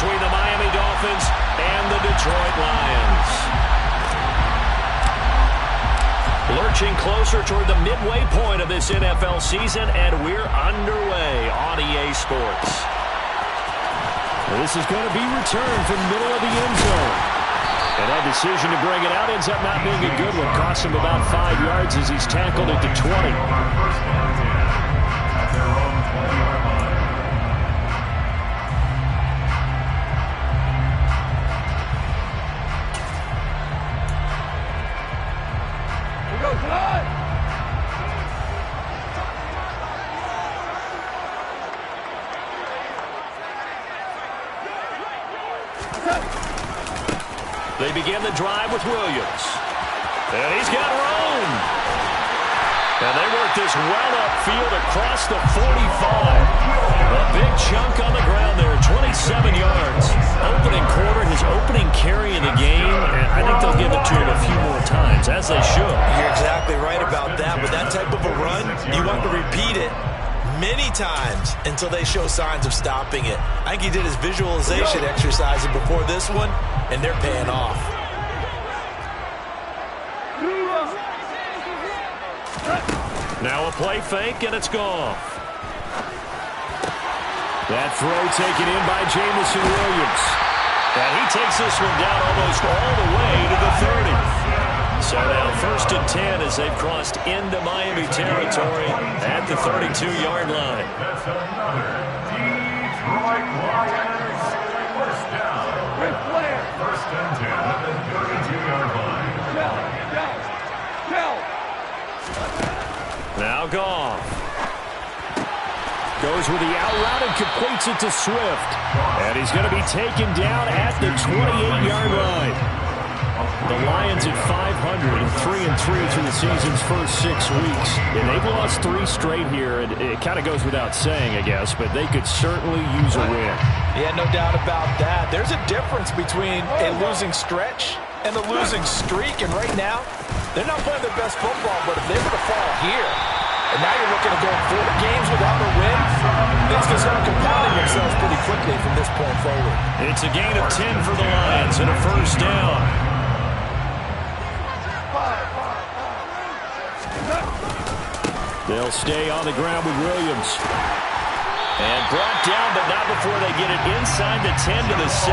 between the Miami Dolphins and the Detroit Lions. Lurching closer toward the midway point of this NFL season, and we're underway on EA Sports. This is going to be returned from the middle of the end zone. And that decision to bring it out ends up not being a good one. Costs him about 5 yards as he's tackled at the 20. They begin the drive with Williams. And he's got room. And they work this well upfield across the 45. A big chunk on the ground there, 27 yards. Opening quarter, his opening carry in the game. And I think they'll give it to him a few more times, as they should. You're exactly right about that. With that type of a run, you want to repeat it many times until they show signs of stopping it. I think he did his visualization exercise before this one, and they're paying off. Now a play fake, and it's gone. That throw taken in by Jameson Williams. And he takes this one down almost all the way to the 30. So now 1st and 10 as they've crossed into Miami territory at the 32-yard line. Detroit Lions, first down. First and 10 at the 32-yard line. Now Goff. Goes with the out route and completes it to Swift. And he's going to be taken down at the 28-yard line. The Lions at 500 and 3-3 through the season's first 6 weeks. And they've lost 3 straight here. And it kind of goes without saying, I guess, but they could certainly use a win. Yeah, no doubt about that. There's a difference between a losing stretch and a losing streak. And right now, they're not playing their best football, but if they were to fall here, and now you're looking at going 4 games without a win, things can start compounding themselves pretty quickly from this point forward. It's a gain of 10 for the Lions and a first down. They'll stay on the ground with Williams. And brought down, but not before they get it inside the 10 to the 7.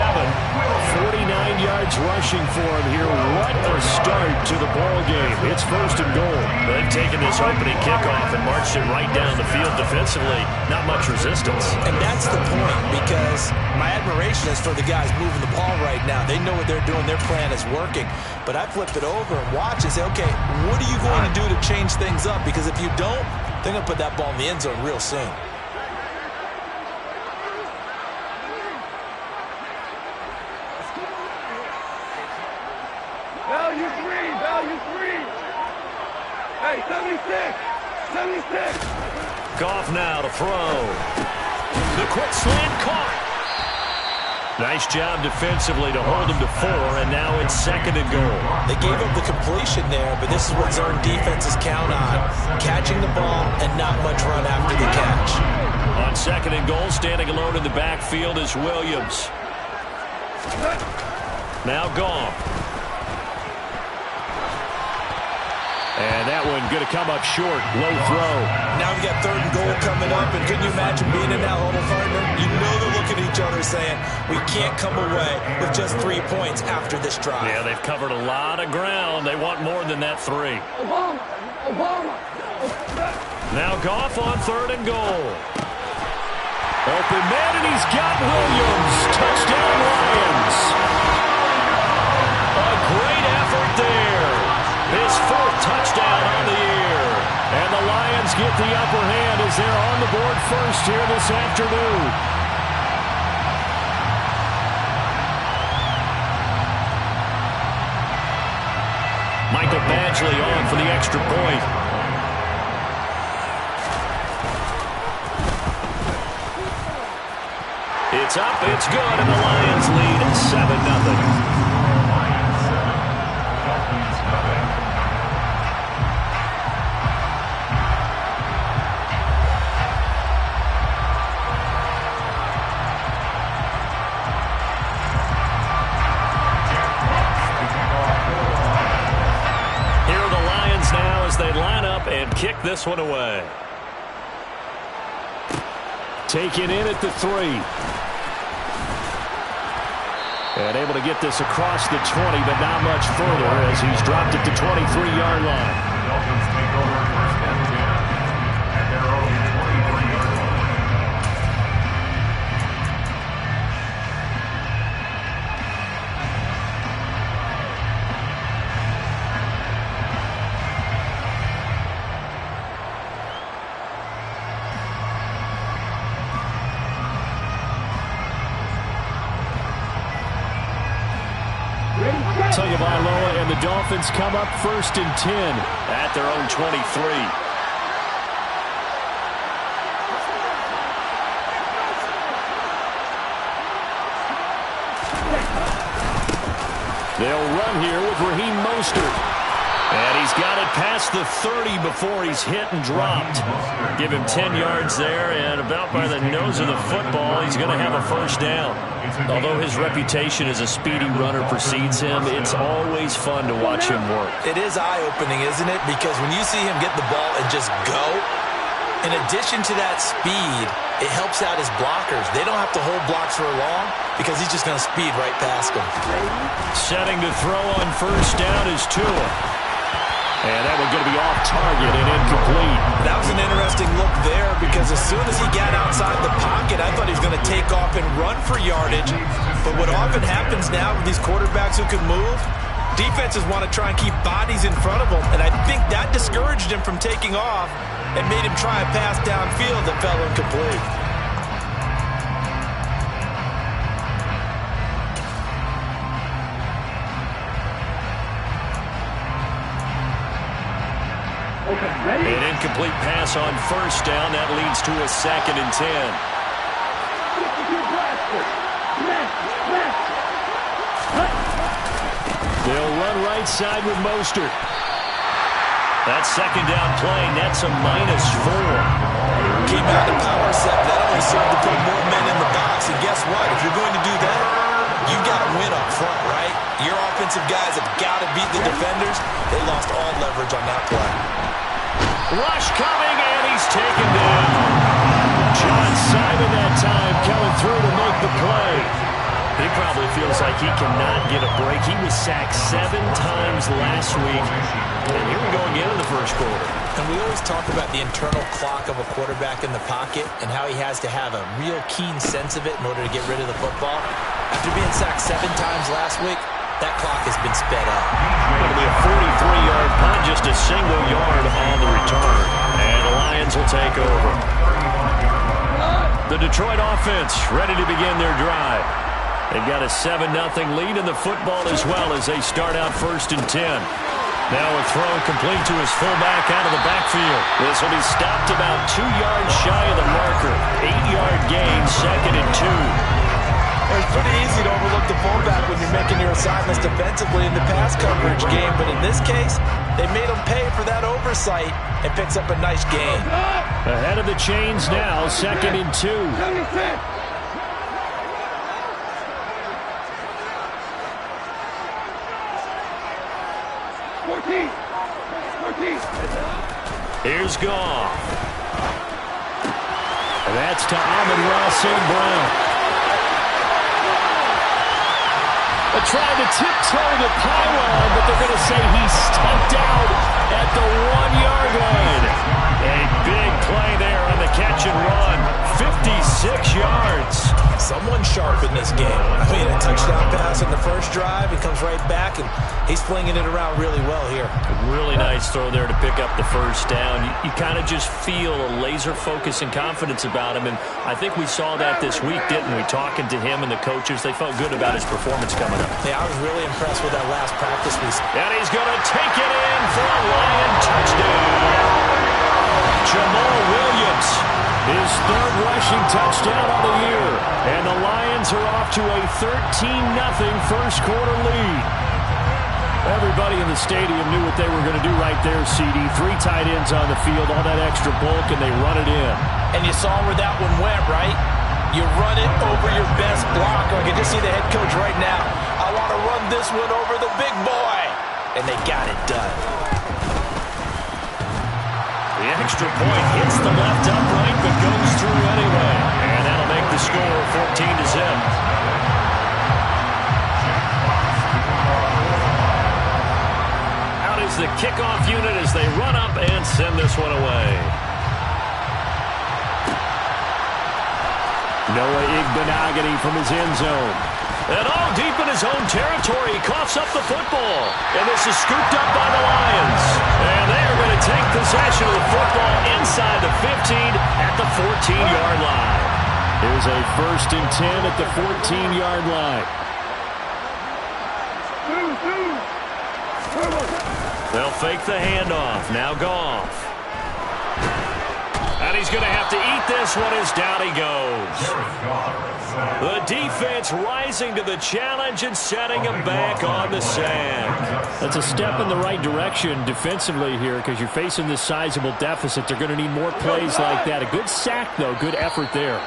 49 yards rushing for him here. What a start to the ball game. It's 1st and goal. They've taken this opening kickoff and marched it right down the field defensively. Not much resistance. And that's the point, because my admiration is for the guys moving the ball right now. They know what they're doing. Their plan is working. But I flipped it over and watch and say, okay, what are you going to do to change things up? Because if you don't, they're going to put that ball in the end zone real soon. Value three. Hey, 76. Goff now to throw. The quick slant caught. Nice job defensively to hold him to 4, and now it's 2nd and goal. They gave up the completion there, but this is what zone defenses count on. Catching the ball and not much run after the catch. On 2nd and goal, standing alone in the backfield is Williams. Now Goff. And that one going to come up short. Low throw. Now we got 3rd and goal coming up, and can you imagine being in that huddle, partner? You know they're looking at each other saying, we can't come away with just 3 points after this drive. Yeah, they've covered a lot of ground. They want more than that 3. Now Goff on 3rd and goal. Open man, and he's got Williams. Touchdown, Lions. A great effort there. His 4th touchdown on the year. And the Lions get the upper hand as they're on the board first here this afternoon. Michael Badgley on for the extra point. It's up, it's good, and the Lions lead 7-0. kick this one away. Taken in at the 3. And able to get this across the 20, but not much further as he's dropped it to 23-yard line. The Dolphins take over first and 10 at their own 23-yard line. Tagovailoa and the Dolphins come up first and 10 at their own 23. They'll run here with Raheem Mostert. And he's got it past the 30 before he's hit and dropped. Give him 10 yards there, and about by the nose of the football, he's going to have a first down. Although his reputation as a speedy runner precedes him, it's always fun to watch him work. It is eye-opening, isn't it? Because when you see him get the ball and just go, in addition to that speed, it helps out his blockers. They don't have to hold blocks for long because he's just going to speed right past them. Setting to throw on first down is Tua. And that one's going to be off target and incomplete. That was an interesting look there because as soon as he got outside the pocket, I thought he was going to take off and run for yardage. But what often happens now with these quarterbacks who can move, defenses want to try and keep bodies in front of them. And I think that discouraged him from taking off and made him try a pass downfield that fell incomplete. An incomplete pass on first down. That leads to a 2nd and 10. They'll run right side with Mostert. That second down play nets a -4. Came out of power set. That only served to put more men in the box. And guess what? If you're going to do that, you got to win up front, right? Your offensive guys have got to beat the defenders. They lost all leverage on that play. Rush coming, and he's taken down. John Simon that time coming through to make the play. He probably feels like he cannot get a break. He was sacked 7 times last week. And here we go again in the first quarter. And we always talk about the internal clock of a quarterback in the pocket and how he has to have a real keen sense of it in order to get rid of the football. After being sacked 7 times last week, that clock has been sped up. It'll be a 43-yard punt, just a single yard on the return. And the Lions will take over. The Detroit offense ready to begin their drive. They've got a 7-0 lead in the football as well as they start out first and 10. Now a throw complete to his fullback out of the backfield. This will be stopped about 2 yards shy of the marker. 8-yard gain, 2nd and 2. It's pretty easy to overlook the fullback when you're making your assignments defensively in the pass coverage game, but in this case, they made him pay for that oversight and picks up a nice gain. Ahead of the chains now, 2nd and 2. 76. Here's Goff. And that's to Amon-Ra St. Brown. Tried to tiptoe the pylon, but they're going to say he stepped out at the 1-yard line. A big play there on the catch and run. 56 yards. Someone sharp in this game. I mean, a touchdown pass in the first drive. He comes right back, and he's flinging it around really well here. Really nice throw there to pick up the first down. You kind of just feel a laser focus and confidence about him, and I think we saw that this week, didn't we? Talking to him and the coaches, they felt good about his performance coming up. Yeah, I was really impressed with that last practice we saw. And he's going to take it in for a Lion touchdown. Jamal Williams, his 3rd rushing touchdown of the year. And the Lions are off to a 13-0 first quarter lead. Everybody in the stadium knew what they were going to do right there, CD. 3 tight ends on the field, all that extra bulk, and they run it in. And you saw where that one went, right? You run it over your best blocker. I can just see the head coach right now. I want to run this one over the big boy. And they got it done. The extra point hits the left upright, but goes through anyway. And that'll make the score 14-0. Out is the kickoff unit as they run up and send this one away. Noah Igbenogany from his end zone. And all deep in his own territory, he coughs up the football. And this is scooped up by the Lions. And they are going to take possession of the football inside the 15 at the 14-yard line. Here's a 1st and 10 at the 14-yard line. They'll fake the handoff. Now Goff. And he's going to have to eat this one as down he goes. The defense rising to the challenge and setting him back on the sack. That's a step in the right direction defensively here because you're facing this sizable deficit. They're going to need more plays like that. A good sack, though. Good effort there.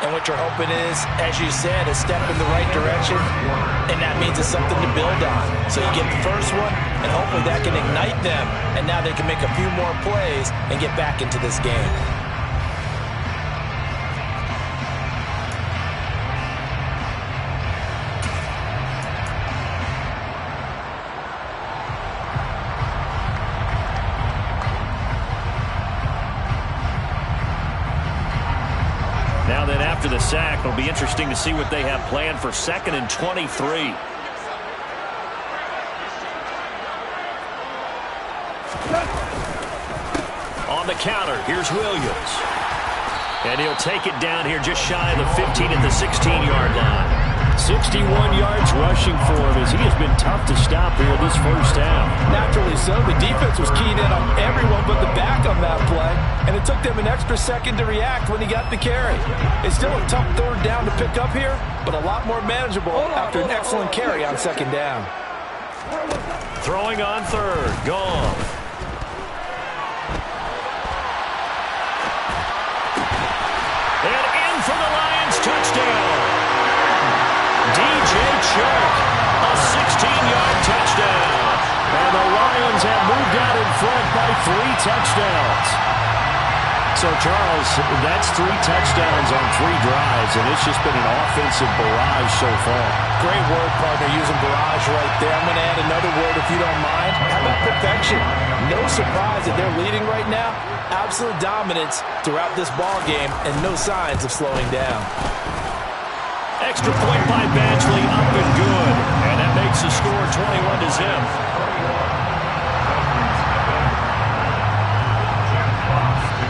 And what you're hoping is, as you said, a step in the right direction, and that means it's something to build on. So you get the first one, and hopefully that can ignite them, and now they can make a few more plays and get back into this game. Now then, after the sack, it'll be interesting to see what they have planned for 2nd and 23. On the counter, here's Williams. And he'll take it down here just shy of the 15 at the 16-yard line. 61 yards rushing for him as he has been tough to stop here this first half. Naturally so. The defense was keyed in on everyone but the back on that play, and it took them an extra second to react when he got the carry. It's still a tough 3rd down to pick up here, but a lot more manageable after an excellent carry on 2nd down. Throwing on 3rd, Goff. And in for the Lions touchdown. DJ Chark, a 16-yard touchdown. And the Lions have moved out in front by 3 touchdowns. So, Charles, that's 3 touchdowns on 3 drives, and it's just been an offensive barrage so far. Great word, partner, using barrage right there. I'm going to add another word if you don't mind. How about perfection? No surprise that they're leading right now. Absolute dominance throughout this ball game and no signs of slowing down. Extra point by Badgley, up and good. And that makes the score 21-0.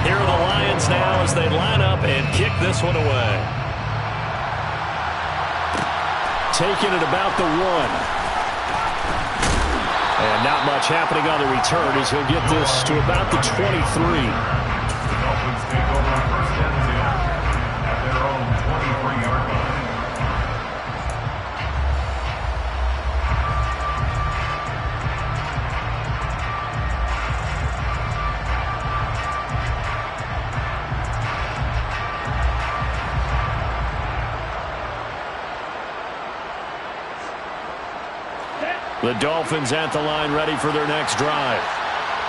Here are the Lions now as they line up and kick this one away. Taking it about the 1. And not much happening on the return as he'll get this to about the 23. Dolphins take over 1st and 10 at their own 23-yard line. The Dolphins at the line ready for their next drive.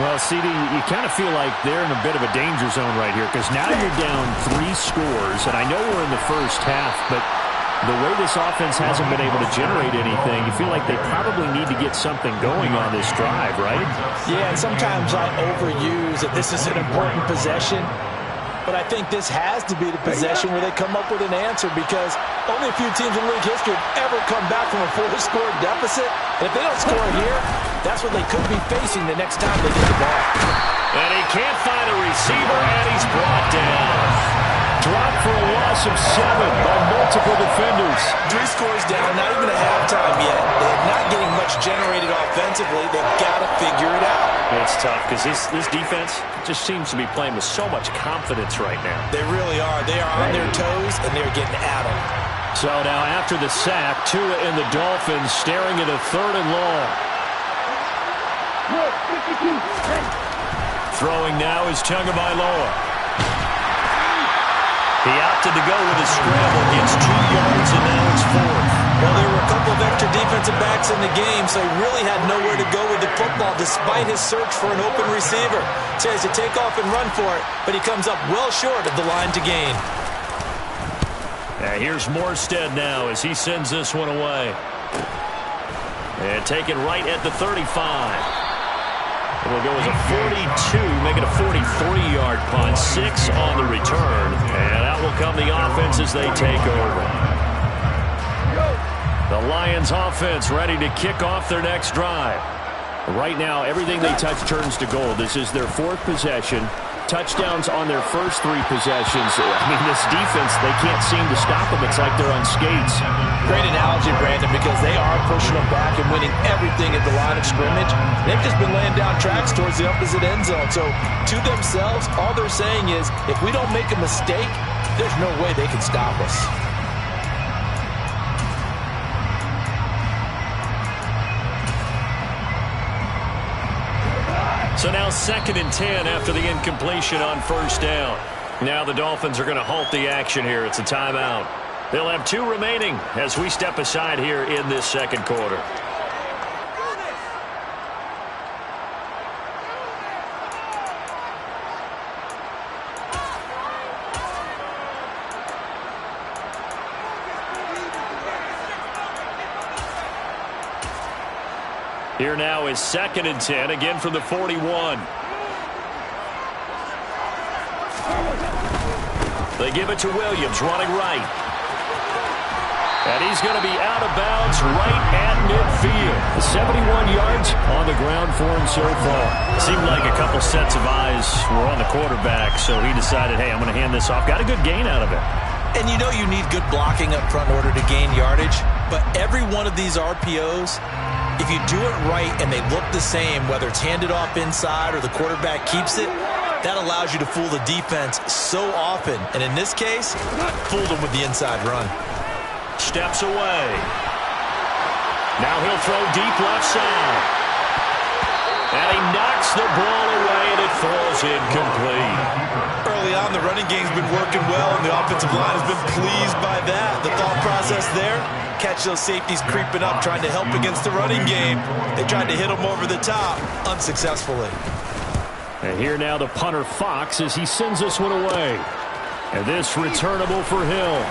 Well, CD, you kind of feel like they're in a bit of a danger zone right here because now you're down 3 scores, and I know we're in the first half, but the way this offense hasn't been able to generate anything, you feel like they probably need to get something going on this drive, right? Yeah, and sometimes I overuse that this is an important possession. But I think this has to be the possession where they come up with an answer because only a few teams in league history have ever come back from a 4-score deficit. And if they don't score here, that's what they could be facing the next time they get the ball. And he can't find a receiver, and he's brought down. Dropped for a loss of 7 by multiple defenders. 3 scores down, not even a halftime yet. They're not getting much generated offensively. They've got to figure it out. It's tough because this defense just seems to be playing with so much confidence right now. They really are. They are on their toes, and they're getting at them. So now after the sack, Tua and the Dolphins staring at a 3rd and long. Throwing now is Tagovailoa. He opted to go with a scramble, gets 2 yards, and now it's 4th. Well, there were a couple of extra defensive backs in the game, so he really had nowhere to go with the football despite his search for an open receiver. So he has to take off and run for it, but he comes up well short of the line to gain. Here's Morstead now as he sends this one away. And taken right at the 35. It will go as a 42, make it a 43-yard punt. 6 on the return. And out will come the offense as they take over. The Lions offense ready to kick off their next drive. Right now, everything they touch turns to gold. This is their 4th possession. Touchdowns on their first 3 possessions. I mean, this defense, they can't seem to stop them. It's like they're on skates. Great analogy, Brandon, because they are pushing them back and winning everything at the line of scrimmage. They've just been laying down tracks towards the opposite end zone. So, to themselves, all they're saying is, if we don't make a mistake, there's no way they can stop us. So now 2nd and 10 after the incompletion on first down. Now the Dolphins are going to halt the action here. It's a timeout. They'll have 2 remaining as we step aside here in this second quarter. Here now is 2nd and 10, again from the 41. They give it to Williams, running right. And he's going to be out of bounds right at midfield. 71 yards on the ground for him so far. Seemed like a couple sets of eyes were on the quarterback, so he decided, hey, I'm going to hand this off. Got a good gain out of it. And you know you need good blocking up front in order to gain yardage, but every one of these RPOs, if you do it right and they look the same, whether it's handed off inside or the quarterback keeps it, that allows you to fool the defense so often. And in this case, fooled them with the inside run. Steps away. Now he'll throw deep left side. And he knocks the ball away, and it falls incomplete. Early on, the running game's been working well, and the offensive line has been pleased by that. The thought process there, catch those safeties creeping up, trying to help against the running game. They tried to hit them over the top, unsuccessfully. And here now the punter Fox as he sends this one away. And this returnable for Hill.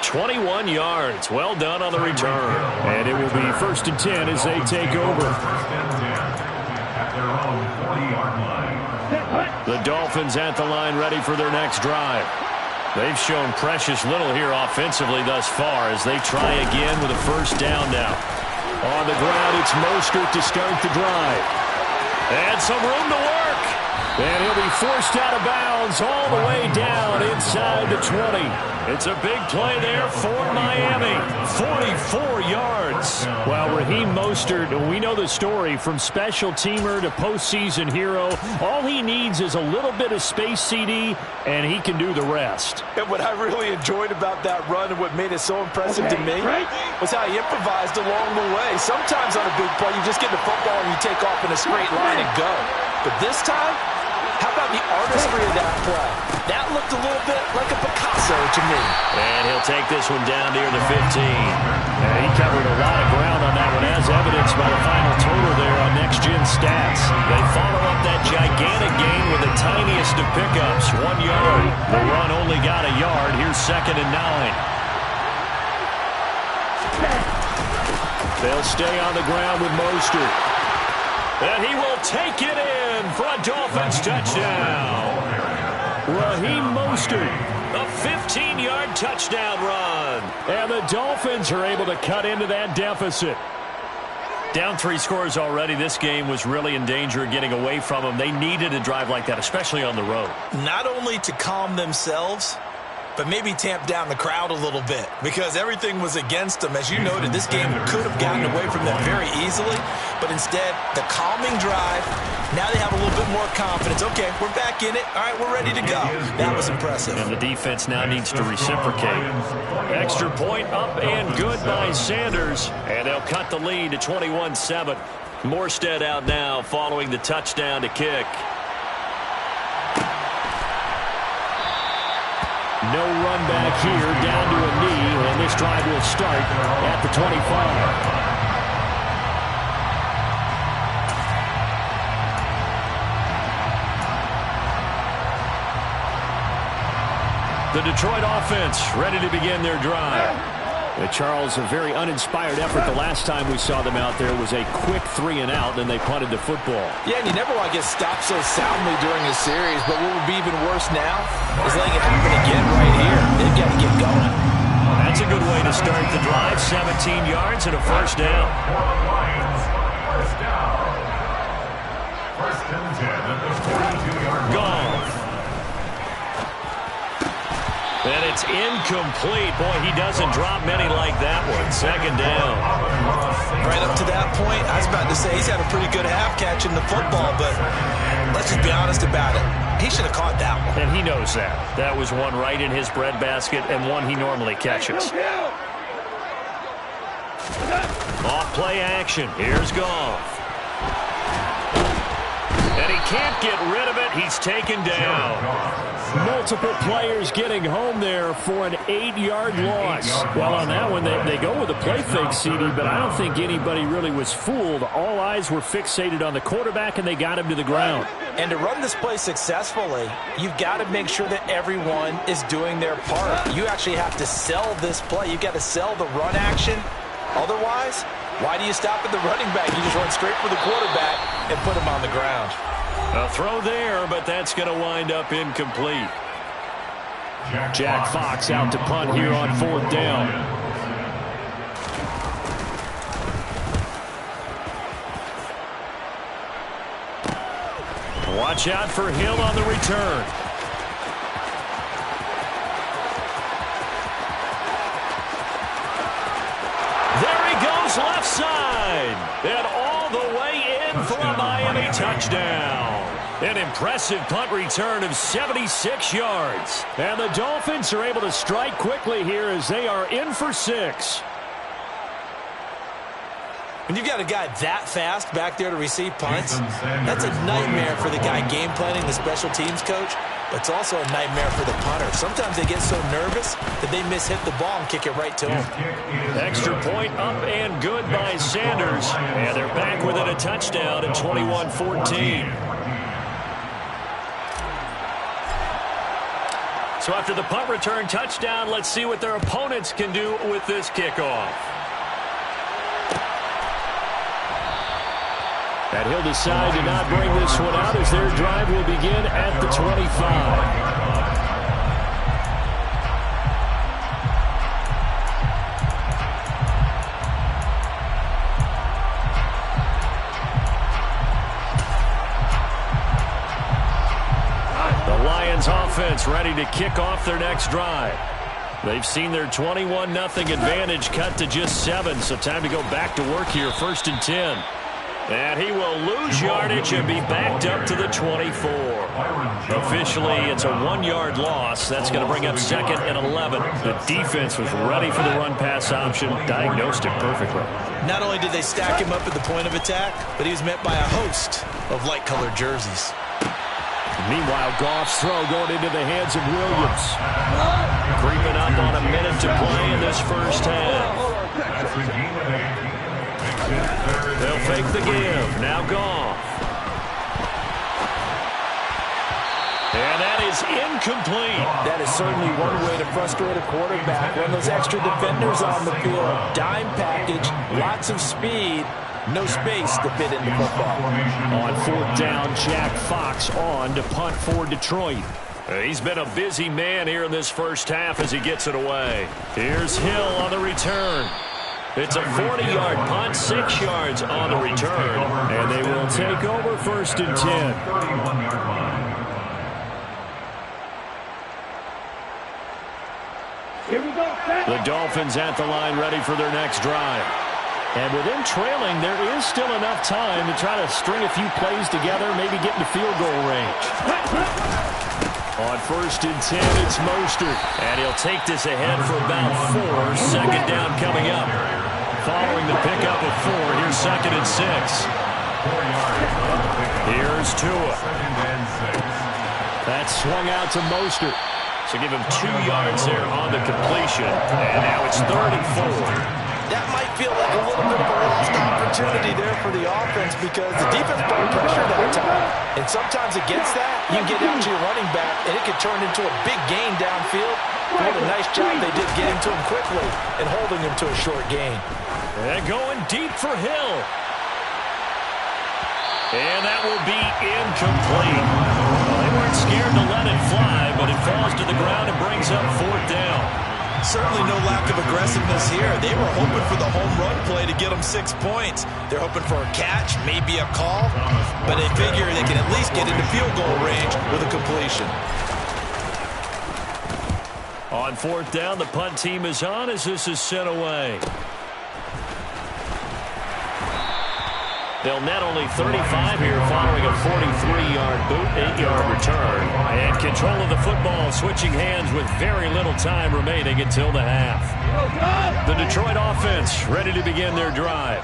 21 yards. Well done on the return. And it will be 1st and 10 as they take over. At their own 40-yard line. The Dolphins at the line ready for their next drive. They've shown precious little here offensively thus far as they try again with a first down now. On the ground, it's Mostert to start the drive. And some room to work. And he'll be forced out of bounds all the way down inside the 20. It's a big play there for Miami. 44 yards. Well, Raheem Mostert, we know the story from special teamer to postseason hero. All he needs is a little bit of space, CD, and he can do the rest. And what I really enjoyed about that run and what made it so impressive to me was how he improvised along the way. Sometimes on a big play, you just get the football and you take off in a straight line and go. But this time, how about the artistry of that play? That looked a little bit like a Picasso to me. And he'll take this one down near the 15. He covered a lot of ground on that one, as evidenced by the final total there on Next Gen Stats. They follow up that gigantic gain with the tiniest of pickups, 1 yard. The run only got a yard. Here's 2nd and 9. They'll stay on the ground with Mostert. And he will take it in for a Dolphins touchdown. Raheem Mostert, a 15-yard touchdown run. And the Dolphins are able to cut into that deficit. Down 3 scores already. This game was really in danger of getting away from them. They needed a drive like that, especially on the road. Not only to calm themselves, but maybe tamp down the crowd a little bit because everything was against them. As you noted, this game could have gotten away from them very easily, but instead, the calming drive, now they have a little bit more confidence. Okay, we're back in it. All right, we're ready to go. That was impressive. And the defense now needs to reciprocate. Extra point up and good by Sanders, and they'll cut the lead to 21-7. Morstead out now following the touchdown to kick. No run back here, down to a knee, and this drive will start at the 25. The Detroit offense ready to begin their drive. Charles, a very uninspired effort the last time we saw them out there was a quick 3-and-out, then they punted the football. Yeah, and you never want to get stopped so soundly during a series, but what would be even worse now is letting it happen again right here. They've got to get going. That's a good way to start the drive. 17 yards and a first down. First down. First and 10 at the 42-yard line. Goff. And it's incomplete. Boy, he doesn't drop many like that one. Second down. Right up to that point, I was about to say he's had a pretty good half catching the football, but let's just be honest about it. He should have caught that one. And he knows that. That was one right in his breadbasket and one he normally catches. Off play action. Here's Goff. And he can't get rid of it. He's taken down. Multiple players getting home there for an 8-yard loss. Well, on that one, they go with a play fake, CD, but I don't think anybody really was fooled. All eyes were fixated on the quarterback, and they got him to the ground. And to run this play successfully, you've got to make sure that everyone is doing their part. You actually have to sell this play. You've got to sell the run action. Otherwise, why do you stop at the running back? You just run straight for the quarterback and put him on the ground. A throw there, but that's going to wind up incomplete. Jack Fox out to punt here on 4th down. Watch out for Hill on the return. There he goes left side. And all the way in for a Miami touchdown. An impressive punt return of 76 yards. And the Dolphins are able to strike quickly here as they are in for 6. When you've got a guy that fast back there to receive punts, that's a nightmare for the guy game planning, the special teams coach, but it's also a nightmare for the punter. Sometimes they get so nervous that they mishit the ball and kick it right to him. Extra point up and good by Sanders. And they're back within a touchdown at 21-14. So after the punt return touchdown, let's see what their opponents can do with this kickoff. And he'll decide to not bring this one out as their drive will begin at the 25. Offense ready to kick off their next drive. They've seen their 21-0 advantage cut to just 7, so time to go back to work here. 1st and 10. And he will lose yardage and be backed up to the 24. Officially, it's a 1-yard loss. That's going to bring up 2nd and 11. The defense was ready for the run-pass option, diagnosed it perfectly. Not only did they stack him up at the point of attack, but he was met by a host of light-colored jerseys. Meanwhile, Goff's throw going into the hands of Williams. Creeping up on a minute to play in this first half. They'll fake the give. Now Goff. And that is incomplete. That is certainly one way to frustrate a quarterback. Run those extra defenders on the field. Dime package, lots of speed. No space to fit into football. On 4th down, Jack Fox on to punt for Detroit. He's been a busy man here in this first half as he gets it away. Here's Hill on the return. It's a 40-yard punt, 6 yards on the return. And they will take over 1st and 10. Here we go. The Dolphins at the line ready for their next drive. And with them trailing, there is still enough time to try to string a few plays together, maybe get into field goal range. On 1st and 10, it's Mostert. And he'll take this ahead for about 4. 2nd down coming up. Following the pickup of 4, here's 2nd and 6. Here's Tua. That's swung out to Mostert. So give him 2 yards there on the completion. And now it's 3rd and 4. That might feel like a little bit of a lost opportunity there for the offense because the defense put pressure that time. And sometimes against that, you can get out to your running back, and it could turn into a big gain downfield. What a nice job they did getting to him quickly and holding him to a short gain. And going deep for Hill. And that will be incomplete. Well, they weren't scared to let it fly, but it falls to the ground and brings up 4th down. Certainly no lack of aggressiveness here. They were hoping for the home run play to get them 6 points. They're hoping for a catch, maybe a call, but they figure they can at least get into field goal range with a completion. On 4th down, the punt team is on as this is sent away. They'll net only 35 here following a 43-yard boot, 8-yard return. And control of the football switching hands with very little time remaining until the half. The Detroit offense ready to begin their drive.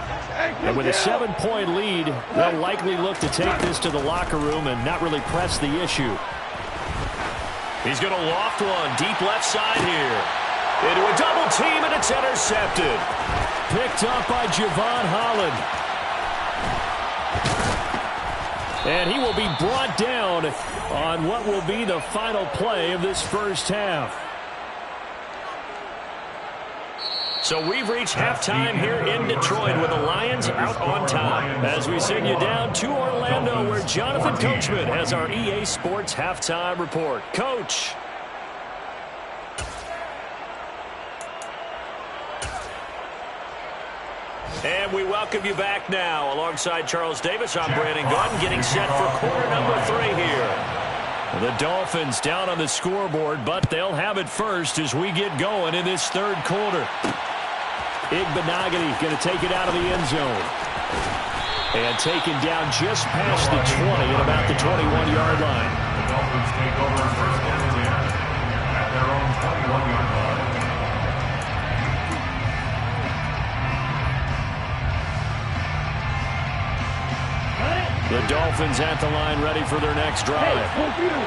And with a 7-point lead, they'll likely look to take this to the locker room and not really press the issue. He's going to loft one deep left side here. Into a double team, and it's intercepted. Picked up by Javon Holland. And he will be brought down on what will be the final play of this first half. So we've reached halftime here in Detroit with the Lions out on top. As we send you down to Orlando where Jonathan Coachman has our EA Sports halftime report. Coach. And we welcome you back now. Alongside Charles Davis, I'm Brandon Gaudin getting set for quarter number 3 here. The Dolphins down on the scoreboard, but they'll have it first as we get going in this 3rd quarter. Igbenogany going to take it out of the end zone. And taken down just past the 20 at about the 21-yard line. The Dolphins take over 1st and 10 at their own 21-yard line. The Dolphins at the line ready for their next drive.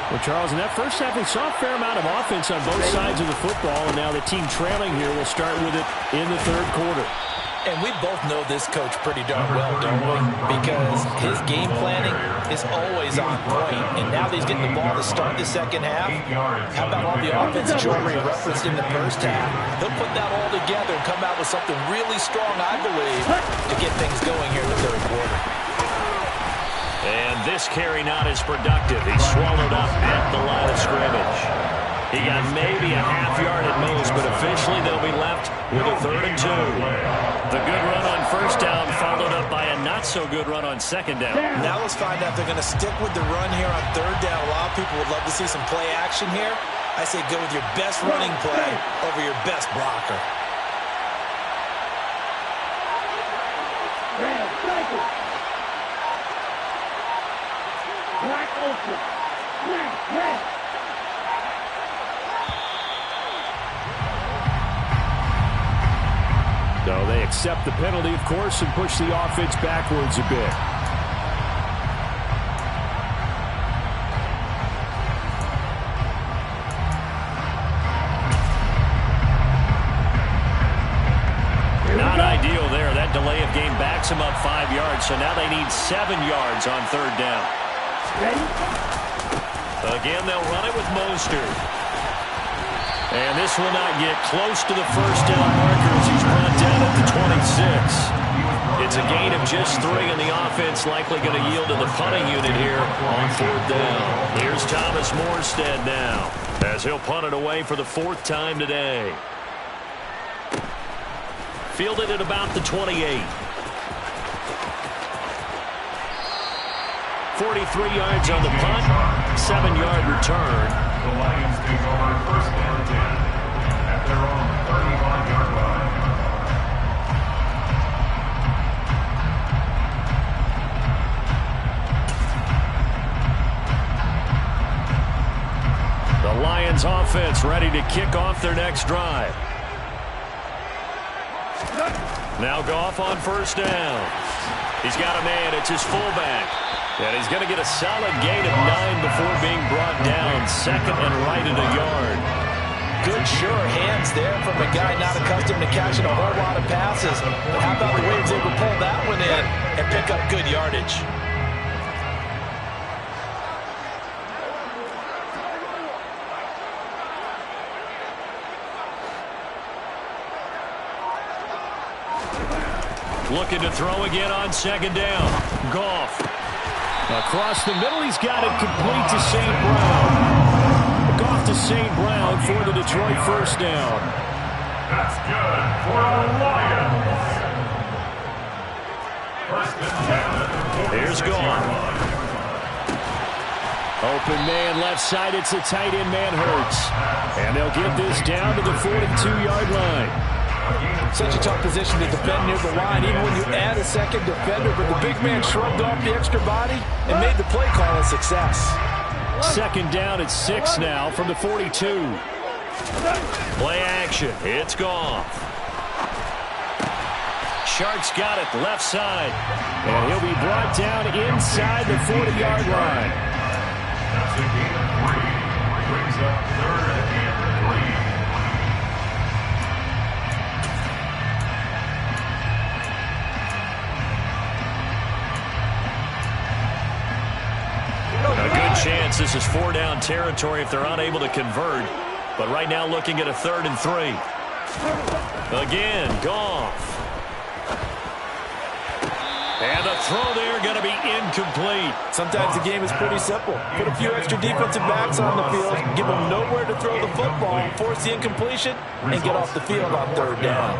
Well, Charles, in that first half, we saw a fair amount of offense on both sides of the football, and now the team trailing here will start with it in the 3rd quarter. And we both know this coach pretty darn well, don't we? Because his game planning is always on point. And now that he's getting the ball to start the second half, how about all the offense that you already referenced in the first half? He'll put that all together and come out with something really strong, I believe, to get things going here in the 3rd quarter. And this carry not as productive. He's swallowed up at the line of scrimmage. He got maybe a half yard at most, but officially they'll be left with a 3rd and 2. The good run on 1st down followed up by a not-so-good run on 2nd down. Now let's find out if they're going to stick with the run here on 3rd down. A lot of people would love to see some play action here. I say go with your best running play over your best blocker. So they accept the penalty, of course, and push the offense backwards a bit. Not ideal there. That delay of game backs them up 5 yards, so now they need 7 yards on 3rd down. Again, they'll run it with Mostert. And this will not get close to the 1st down marker as he's brought down at the 26. It's a gain of just 3, and the offense likely going to yield to the punting unit here on 4th down. Here's Thomas Morstead now as he'll punt it away for the 4th time today. Fielded at about the 28. 43 yards on the punt, 7-yard return. The Lions take over 1st and 10 at their own 35-yard line. The Lions offense ready to kick off their next drive. Now Goff on 1st down. He's got a man. It's his fullback. And he's going to get a solid gain of 9 before being brought down. Second and right at a yard. Good, sure hands there from a guy not accustomed to catching a whole lot of passes. But how about the way he was able to pull that one in and pick up good yardage? Looking to throw again on second down. Goff. Across the middle, he's got it complete to St. Brown. Goff to St. Brown for the Detroit first down. That's good for the Lions. First and 10. Here's Goff. Open man left side. It's a tight end man Hurts. And they'll get this down to the 42-yard line. Such a tough position to defend near the line, even when you add a second defender. But the big man shrugged off the extra body and made the play call a success. Second down at 6 now from the 42. Play action. It's Goff. Sharks got it left side. And he'll be brought down inside the 40-yard line. That's a gain of 3. Brings up third and 3. A good chance this is 4-down territory if they're unable to convert. But right now looking at a 3rd and 3. Again, Goff. And the throw there going to be incomplete. Sometimes the game is pretty simple. Put a few extra defensive backs on the field, give them nowhere to throw the football, force the incompletion, and get off the field on 3rd down.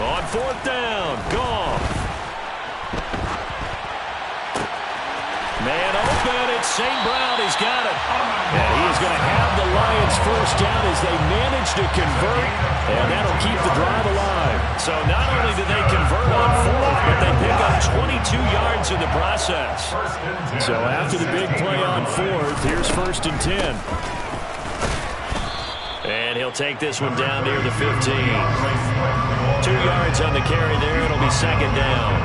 On 4th down, Goff. Man open, it's St. Brown. He's got it. And he is going to have the Lions first down as they manage to convert, and that'll keep the drive alive. So not only do they convert on 4th, but they pick up 22 yards in the process. So after the big play on 4th, here's 1st and 10. And he'll take this one down near the 15. 2 yards on the carry there. It'll be 2nd down.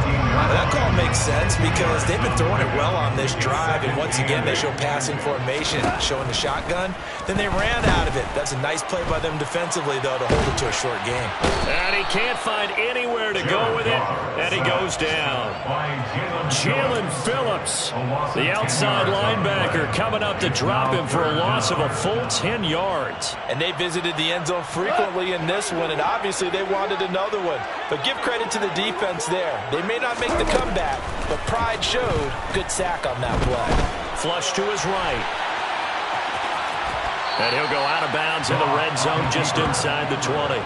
That call makes sense because they've been throwing it well on this drive, and once again they show passing formation, showing the shotgun. Then they ran out of it. That's a nice play by them defensively, though, to hold it to a short game. And he can't find anywhere to go with it, and he goes down. Jalen Phillips, the outside linebacker, coming up to drop him for a loss of a full 10 yards. And they visited the end zone frequently in this one, and obviously they wanted another one. But give credit to the defense there. They may not make the comeback, but pride showed. Good sack on that play. Flush to his right. And he'll go out of bounds in the red zone just inside the 20.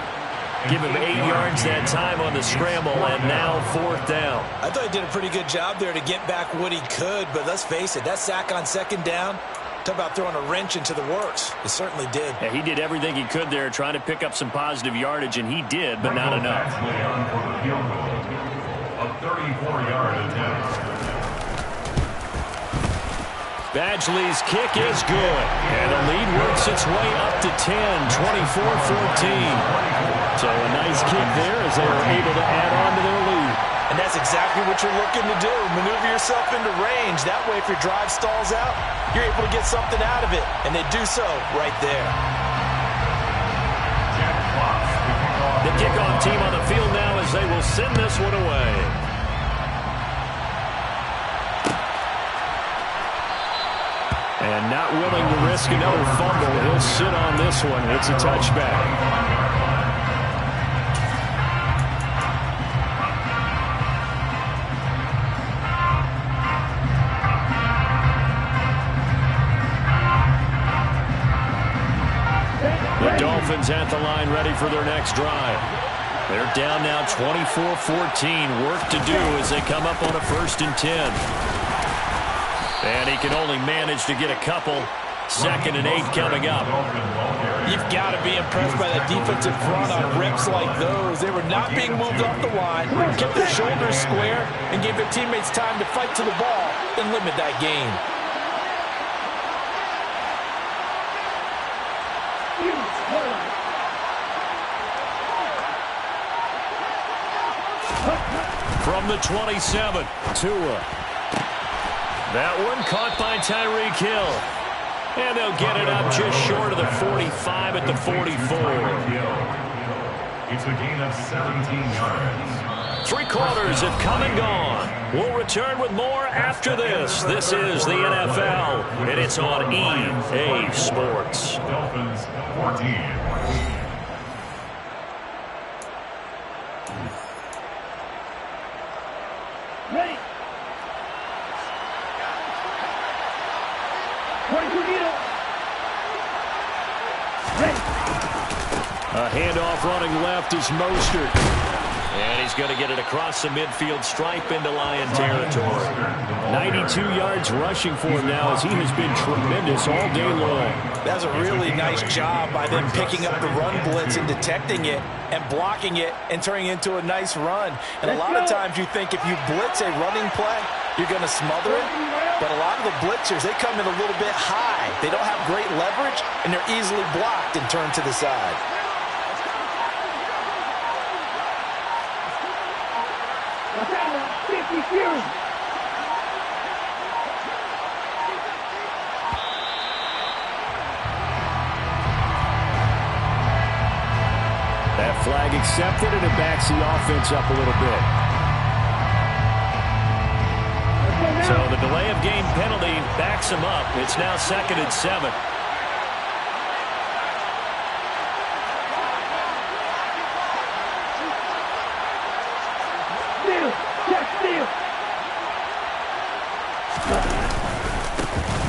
Give him 8 yards that time on the scramble, and now 4th down. I thought he did a pretty good job there to get back what he could, but let's face it, that sack on 2nd down, talk about throwing a wrench into the works. It certainly did. Yeah, he did everything he could there trying to pick up some positive yardage, and he did, but not enough. A 34-yard attempt. Badgley's kick is good. And the lead works its way up to 10, 24-14. So a nice kick there as they were able to add on to their lead. And that's exactly what you're looking to do. Maneuver yourself into range. That way, if your drive stalls out, you're able to get something out of it. And they do so right there. The kickoff team on the field now as they will send this one away. And not willing to risk another fumble, he'll sit on this one. It's a touchback. The Dolphins at the line ready for their next drive. They're down now 24-14. Work to do as they come up on a 1st and 10. And he can only manage to get a couple. 2nd and 8 coming up. You've got to be impressed by that defensive front on reps like those. They were not being moved off the line, kept their shoulders square, and gave their teammates time to fight to the ball and limit that gain. From the 27, Tua. That one caught by Tyreek Hill. And they'll get it up just short of the 45 at the 44. It's a gain of 17 yards. 3 quarters have come and gone. We'll return with more after this. This is the NFL, and it's on EA Sports. Dolphins 14. Ready. A handoff running left is Mostert. And he's going to get it across the midfield stripe into Lion territory. 92 yards rushing for him now as he has been tremendous all day long. That's a really nice job by them picking up the run blitz and detecting it and blocking it and turning it into a nice run. And a lot of times you think if you blitz a running play, you're going to smother it. But a lot of the blitzers, they come in a little bit high. They don't have great leverage, and they're easily blocked and turned to the side. That flag accepted, and it backs the offense up a little bit. So the delay of game penalty backs him up. It's now 2nd and 7.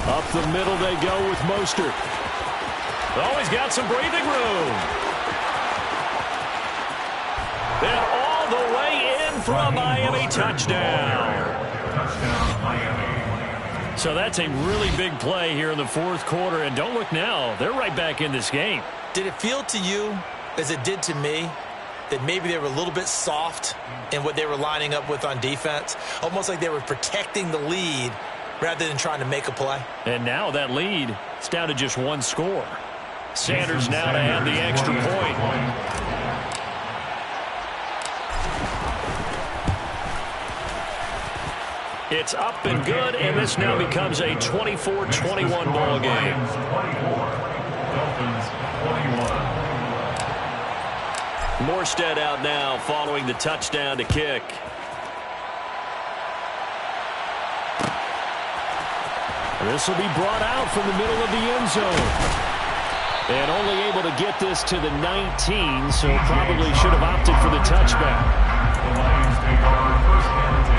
Up the middle they go with Mostert. Oh, he's got some breathing room. And all the way in for a Miami touchdown. So that's a really big play here in the 4th quarter. And don't look now, they're right back in this game. Did it feel to you, as it did to me, that maybe they were a little bit soft in what they were lining up with on defense? Almost like they were protecting the lead rather than trying to make a play. And now that lead is down to just 1 score. Sanders now to add the extra point. It's up and good, and this now becomes a 24-21 ball game. Morstead out now following the touchdown to kick. This will be brought out from the middle of the end zone. And only able to get this to the 19, so probably should have opted for the touchback. The Lions take over 1st and 10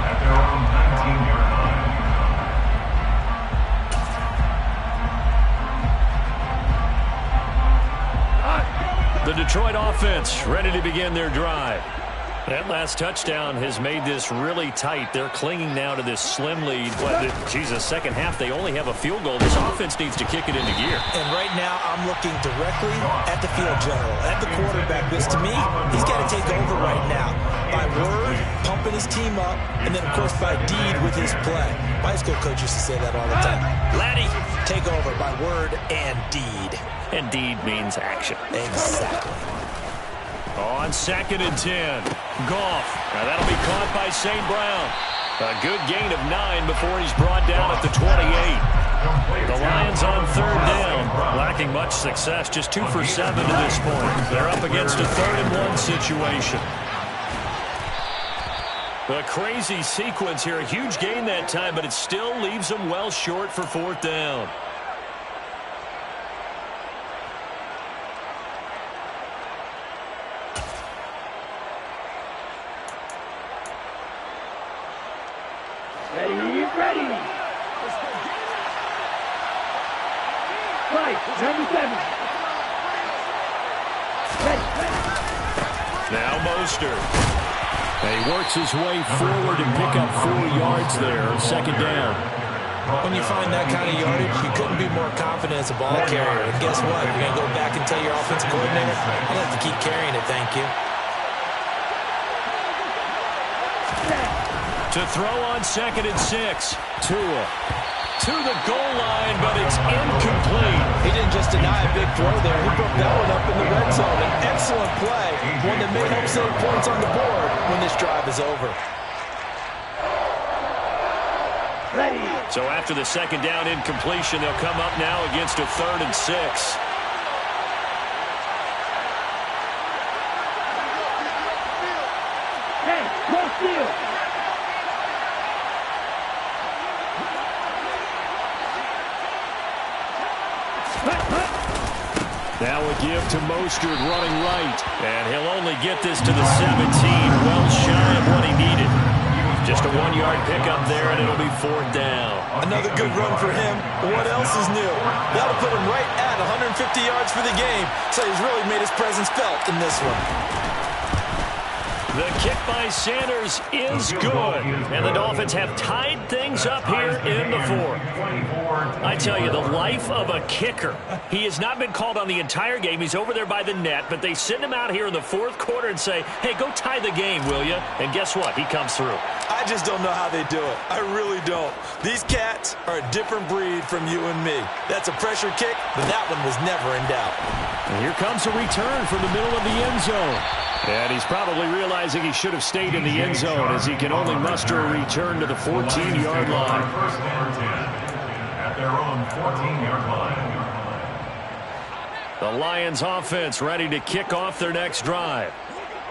at their own 19-yard line. The Detroit offense ready to begin their drive. That last touchdown has made this really tight. They're clinging now to this slim lead. Second half, they only have a field goal. This offense needs to kick it into gear. And right now, I'm looking directly at the field general, at the quarterback. Because to me, he's got to take over right now. By word, pumping his team up, and then, of course, by deed with his play. My high school coach used to say that all the time. Laddie, take over by word and deed. And deed means action. Exactly. On 2nd and 10, Goff. Now that'll be caught by St. Brown. A good gain of 9 before he's brought down at the 28. The Lions on 3rd down, lacking much success, just 2 for 7 to this point. They're up against a 3rd and 1 situation. A crazy sequence here, a huge gain that time, but it still leaves them well short for 4th down. Ready. 97. Ready. Now Mostert. And he works his way forward and pick up 4 yards there. 2nd down. When you find that kind of yardage, you couldn't be more confident as a ball carrier. And guess what? You're going to go back and tell your offensive coordinator, I'll have to keep carrying it, thank you. To throw on 2nd and 6. Tua to the goal line, but it's incomplete. He didn't just deny a big throw there. He broke that one up in the red zone. An excellent play, one that may help save points on the board when this drive is over. Ready. So after the 2nd down incompletion, they'll come up now against a 3rd and 6. Hey, no steal. Now a give to Mostert running right. And he'll only get this to the 17, well shy of what he needed. Just a 1-yard pickup there, and it'll be 4th down. Another good run for him. What else is new? That'll put him right at 150 yards for the game. So he's really made his presence felt in this one. The kick by Sanders is good. And the Dolphins have tied things up here in the 4th. I tell you, the life of a kicker. He has not been called on the entire game. He's over there by the net, but they send him out here in the 4th quarter and say, hey, go tie the game, will you? And guess what? He comes through. I just don't know how they do it. I really don't. These cats are a different breed from you and me. That's a pressure kick, but that one was never in doubt. And here comes a return from the middle of the end zone. And he's probably realizing he should have stayed in the end zone as he can only muster a return to the 14-yard line. First and 10 at their own 14-yard line. The Lions offense ready to kick off their next drive.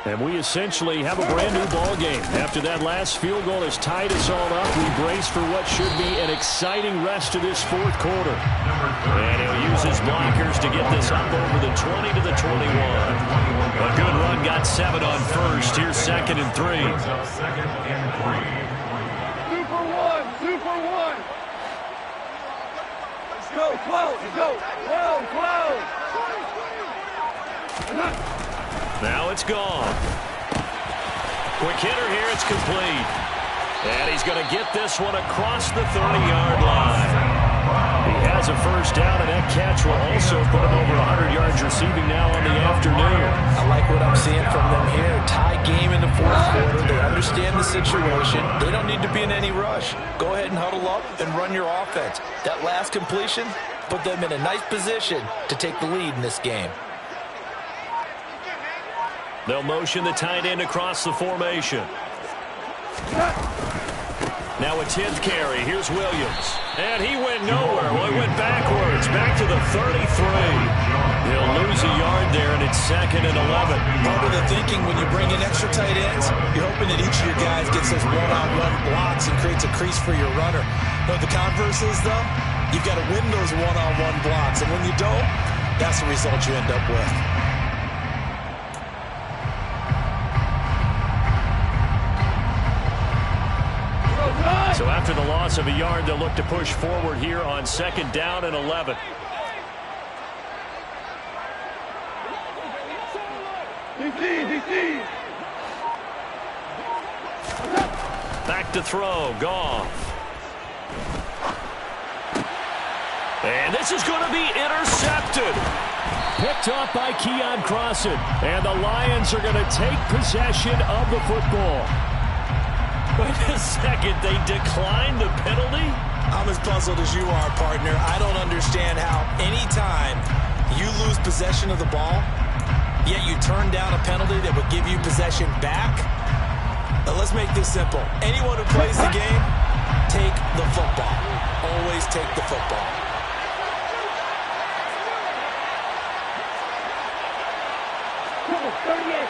And we essentially have a brand-new ball game. After that last field goal has tied us all up, we brace for what should be an exciting rest of this 4th quarter. And he'll use his blockers to get this up over the 20 to the 21. A good run got 7 on first. Here's 2nd and 3. Second and 3. Super one. Super one. Let's go. Close. Let's go. Close. Now it's gone. Quick hitter here. It's complete. And he's going to get this one across the 30-yard line. He has a first down, and that catch will also put him over 100 yards receiving now on the afternoon. I like what I'm seeing from them here. Tie game in the 4th quarter. They understand the situation. They don't need to be in any rush. Go ahead and huddle up and run your offense. That last completion put them in a nice position to take the lead in this game. They'll motion the tight end across the formation. Now a 10th carry. Here's Williams. And he went nowhere. Well, he went backwards. Back to the 33. He'll lose a yard there, and it's 2nd and 11. Part of the thinking when you bring in extra tight ends, you're hoping that each of your guys gets those one-on-one blocks and creates a crease for your runner. But the converse is, though, you've got to win those one-on-one blocks. And when you don't, that's the result you end up with. So after the loss of a yard, they'll look to push forward here on 2nd down and 11. DC. Back to throw. Goff. And this is going to be intercepted. Picked off by Keon Crossan. And the Lions are going to take possession of the football. Wait a second, they declined the penalty? I'm as puzzled as you are, partner. I don't understand how anytime you lose possession of the ball, yet you turn down a penalty that would give you possession back. Now let's make this simple. Anyone who plays the game, take the football. Always take the football. Come on, 38.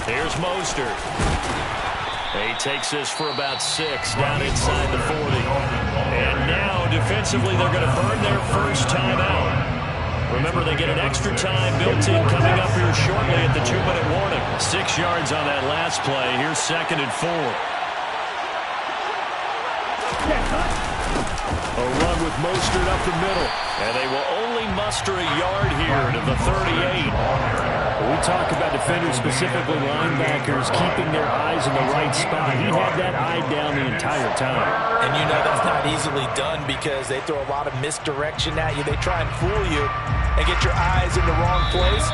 Here's Mostert. He takes this for about 6 down inside the 40. And now, defensively, they're going to burn their first timeout. Remember, they get an extra time built in coming up here shortly at the 2-minute warning. 6 yards on that last play. Here's 2nd and 4. with Mostert up the middle. And they will only muster a yard here to the 38. We talk about defenders, specifically linebackers, keeping their eyes in the right spot. He had that eye down the entire time. And you know that's not easily done because they throw a lot of misdirection at you. They try and fool you and get your eyes in the wrong place.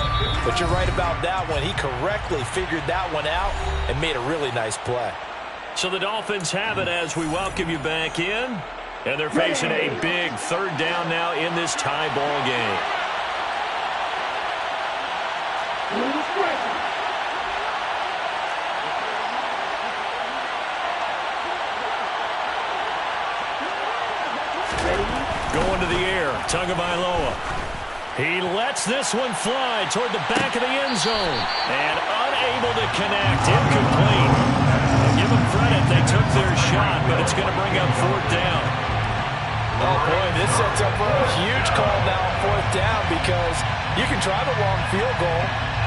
But you're right about that one. He correctly figured that one out and made a really nice play. So the Dolphins have it as we welcome you back in. And they're facing a big third down now in this tie ball game. Going to the air, Tagovailoa. He lets this one fly toward the back of the end zone. And unable to connect, incomplete. I'll give them credit, they took their shot, but it's going to bring up fourth down. Oh, boy, this sets up for a huge call now on fourth down because you can try the long field goal,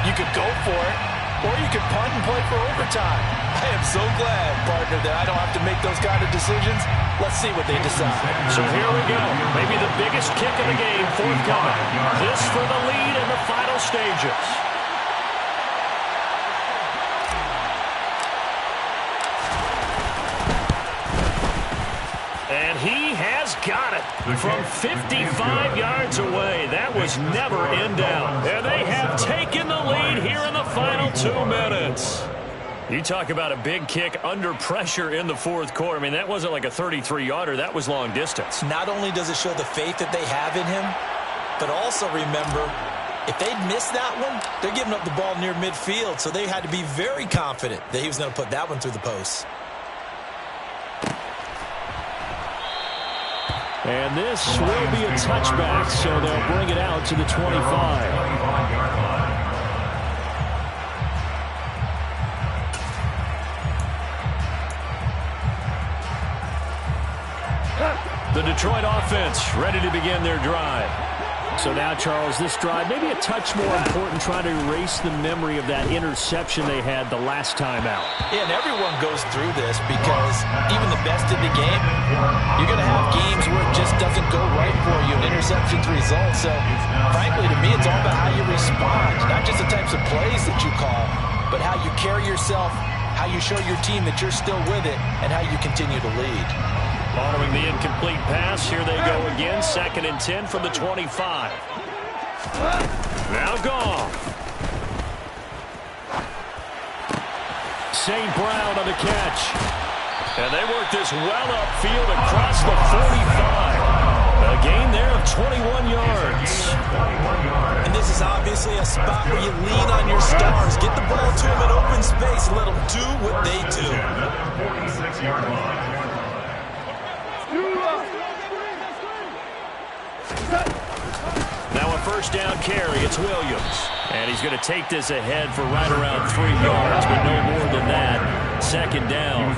you could go for it, or you could punt and play for overtime. I am so glad, partner, that I don't have to make those kind of decisions. Let's see what they decide. So here we go. Maybe the biggest kick of the game forthcoming. This for the lead in the final stages. And he has got it from 55 yards away. That was never in doubt. And they have taken the lead here in the final 2 minutes. You talk about a big kick under pressure in the fourth quarter. I mean, that wasn't like a 33-yarder. That was long distance. Not only does it show the faith that they have in him, but also remember, if they'd missed that one, they're giving up the ball near midfield, so they had to be very confident that he was going to put that one through the post. And this will be a touchback, so they'll bring it out to the 25. The Detroit offense ready to begin their drive. So now, Charles, this drive maybe a touch more important, trying to erase the memory of that interception they had the last time out. Yeah, and everyone goes through this because even the best in the game, you're going to have games where it just doesn't go right for you, and interceptions result. So, frankly, to me, it's all about how you respond, not just the types of plays that you call, but how you carry yourself, how you show your team that you're still with it, and how you continue to lead. Following the incomplete pass, here they go again. 2nd and 10 from the 25. Now Goff. St. Brown on the catch. And they work this well upfield across the 45. A gain there of 21 yards. And this is obviously a spot where you lean on your stars. Get the ball to them in open space. Let them do what they do. 46-yard line. Now a first down carry. It's Williams. And he's going to take this ahead for right around 3 yards, but no more than that. 2nd down.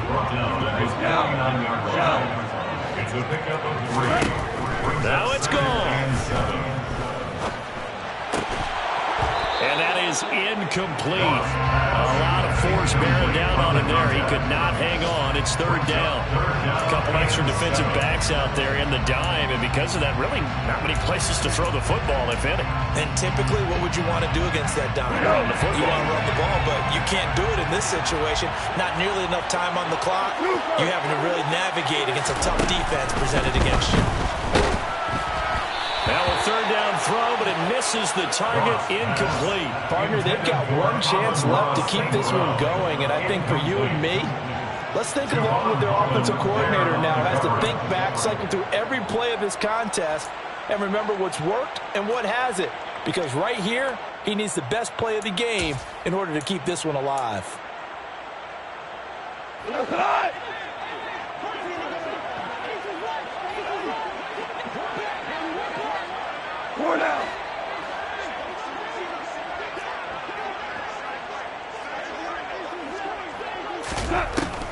It's a pickup of 3. Now it's gone. And that is incomplete. A lot of force bearing down on him there. He could not hang on. It's 3rd down. A couple extra defensive backs out there in the dime, and because of that, really not many places to throw the football, if any. And typically, what would you want to do against that dime? Run the football. You want to run the ball, but you can't do it in this situation. Not nearly enough time on the clock. You're having to really navigate against a tough defense presented against you. Now a 3rd down throw, but it misses the target, incomplete. Partner, they've got one chance left to keep this one going, and I think for you and me, let's think along with their offensive coordinator now. Has to think back, cycle through every play of this contest, and remember what's worked and what hasn't. Because right here, he needs the best play of the game in order to keep this one alive.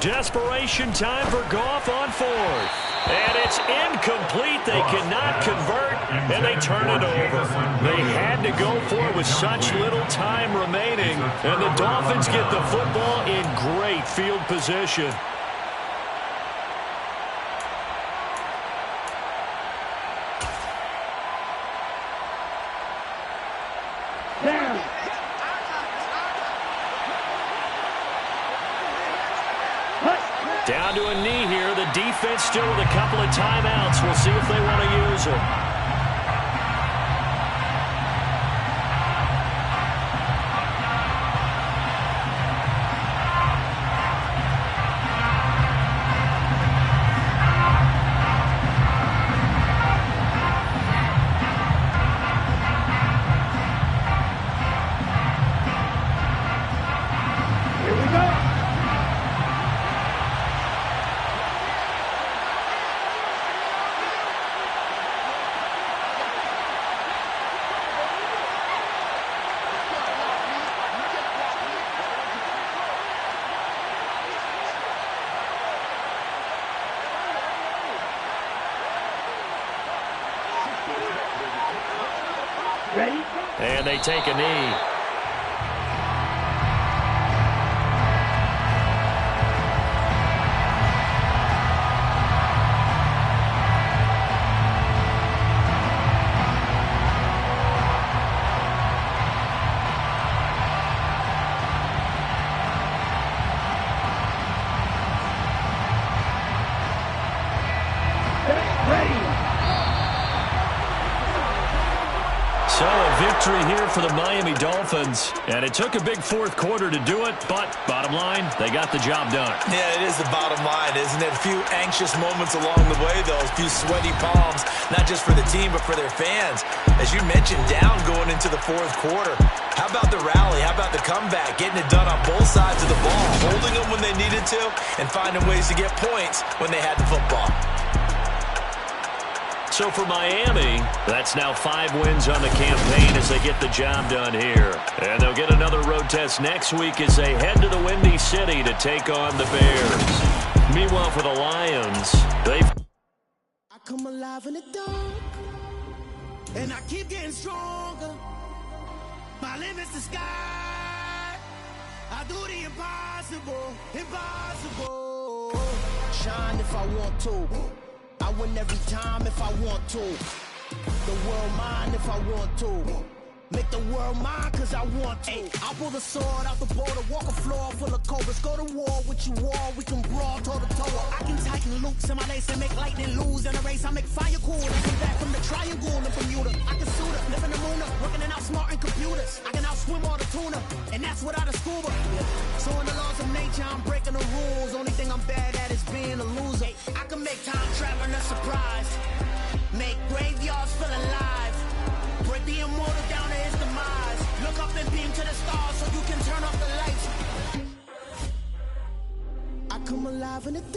Desperation time for Goff on 4th. And it's incomplete. They cannot convert, and they turn it over. They had to go for it with such little time remaining, and the Dolphins get the football in great field position. Giants still with a couple of timeouts. We'll see if they want to use them. Ready? And they take a knee. So a victory here for the Miami Dolphins. And it took a big fourth quarter to do it, but bottom line, they got the job done. Yeah, it is the bottom line, isn't it? A few anxious moments along the way, though. A few sweaty palms, not just for the team, but for their fans. As you mentioned, down going into the fourth quarter. How about the rally? How about the comeback? Getting it done on both sides of the ball. Holding them when they needed to, and finding ways to get points when they had the football. So for Miami, that's now 5 wins on the campaign as they get the job done here. And they'll get another road test next week as they head to the Windy City to take on the Bears. Meanwhile, for the Lions, I come alive in the dark, and I keep getting stronger. My limit's the sky. I do the impossible, impossible. Shine if I want to. I win every time if I want to. The world mine if I want to. Make the world mine cause I want to. I pull the sword out the border, walk a floor full of cobras. Go to war with you all, we can brawl toe to toe. I can tighten loops in my lace and make lightning lose. In a race I make fire cool. I come back from the triangle in Bermuda. I can suit up, live in the moon up, working and outsmarting computers. I can outswim all the tuna, and that's without a scuba. So in the laws of nature I'm breaking the rules. Only thing I'm bad at is being a loser. I can make time traveling a surprise. Make graveyards feel alive. Break the immortal down to his demise. Look up and beam to the stars so you can turn off the lights. I come alive in the dark.